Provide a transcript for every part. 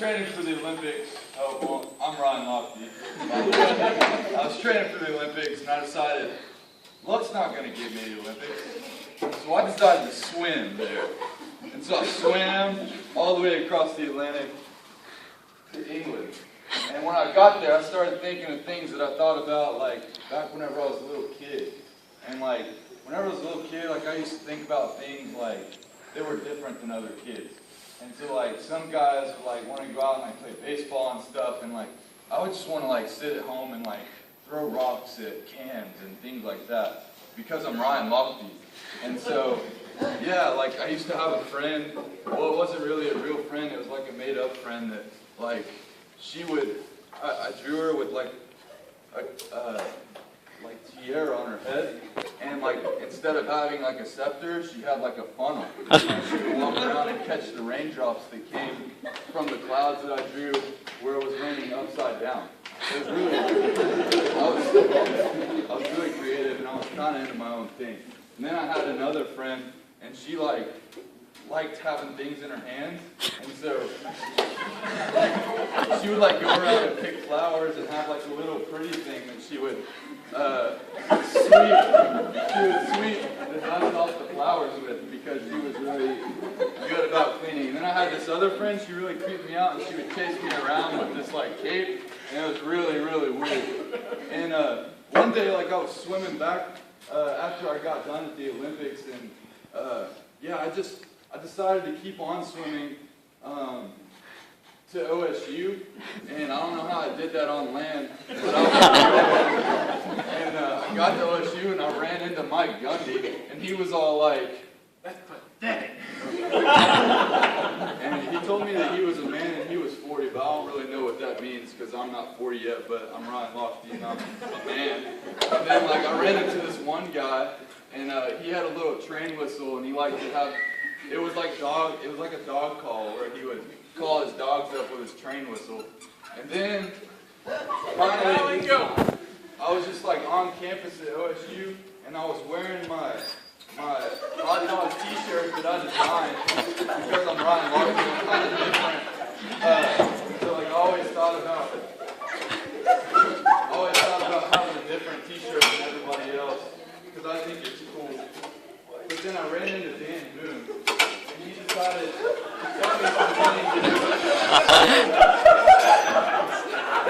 training for the Olympics. Oh, well, I'm Ryan Lofty. I was training for the Olympics, and I decided, luck's not going to get me to the Olympics. So I decided to swim there. And so I swam all the way across the Atlantic to England. And when I got there, I started thinking of things that I thought about, like, back whenever I was a little kid. And, like, whenever I was a little kid, like, I used to think about things, like, they were different than other kids. And so, like, some guys would, like, want to go out and, like, play baseball and stuff, and, like, I would just want to, like, sit at home and, like, throw rocks at cans and things like that, because I'm Ryan Lofty. And so, yeah, like, I used to have a friend, well, it wasn't really a real friend, it was, like, a made-up friend that, like, she would, I drew her with, like, a tiara on her head, and, like, instead of having, like, a scepter, she had, like, a funnel. And she would walk around and catch the raindrops that came from the clouds that I drew where it was raining upside down. It was really, I was really creative, and I was kind of into my own thing. And then I had another friend, and she, like, liked having things in her hands, and so she would, like, go around and pick flowers and have, like, a little pretty thing that she would sweep the dust off the flowers with, because she was really good about cleaning. And then I had this other friend, she really creeped me out, and she would chase me around with this, like, cape, and it was really, really weird. And one day, like, I was swimming back after I got done at the Olympics, and yeah, I decided to keep on swimming to OSU, and I don't know how I did that on land, but I was and I got to OSU and I ran into Mike Gundy, and he was all like, "That's pathetic." And he told me that he was a man and he was 40, but I don't really know what that means because I'm not 40 yet, but I'm Ryan Lofty and I'm a man. And then, like, I ran into this one guy, and he had a little train whistle, and he liked to have, it was like a dog call where he would call his dogs up with his train whistle. And then finally I was just, like, on campus at OSU, and I was wearing my Hot Dogs t-shirt that I designed because I'm Ryan Lofty and kind of different. So, like, I always thought about having a different t-shirt than everybody else because I think it's cool. But then I ran into Dan Boone, and he decided to tell me some things.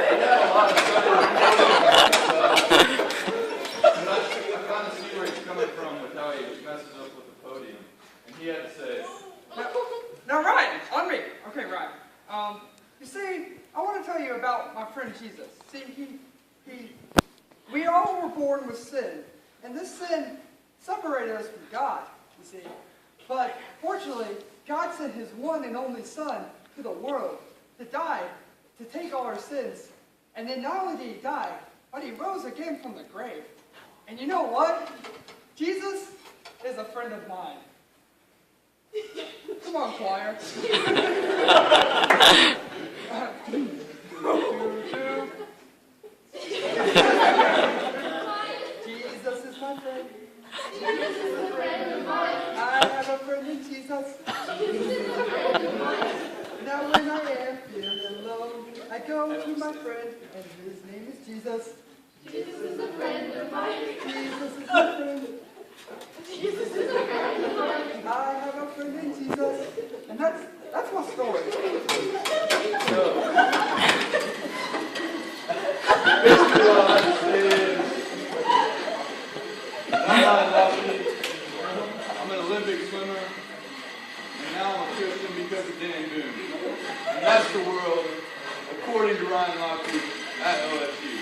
He had a lot of trouble but I kind of see where he's coming from with how he messes up with the podium. And he had to say, Now Ryan, on me. Okay, Ryan. You see, I want to tell you about my friend Jesus. See, we all were born with sin, and this sin separated us from God, you see. But fortunately, God sent his one and only Son to the world to die, to take all our sins. And then not only did he die, but he rose again from the grave. And you know what? Jesus is a friend of mine. Come on, choir. Jesus is my friend. Jesus is a friend of mine. I have a friend in Jesus. Jesus is a friend of mine. Now when I am feeling low, I go to my friend, and his name is Jesus. Jesus is a friend of mine. Jesus is my friend. Jesus is a friend of mine. I have a friend in Jesus. And that's my story. so, basically what I have to say is, I'm Ryan Lofty, I'm an Olympic swimmer, and now I'm a Christian because of Dan Boone. And that's the world, according to Ryan Lofty, at OSU.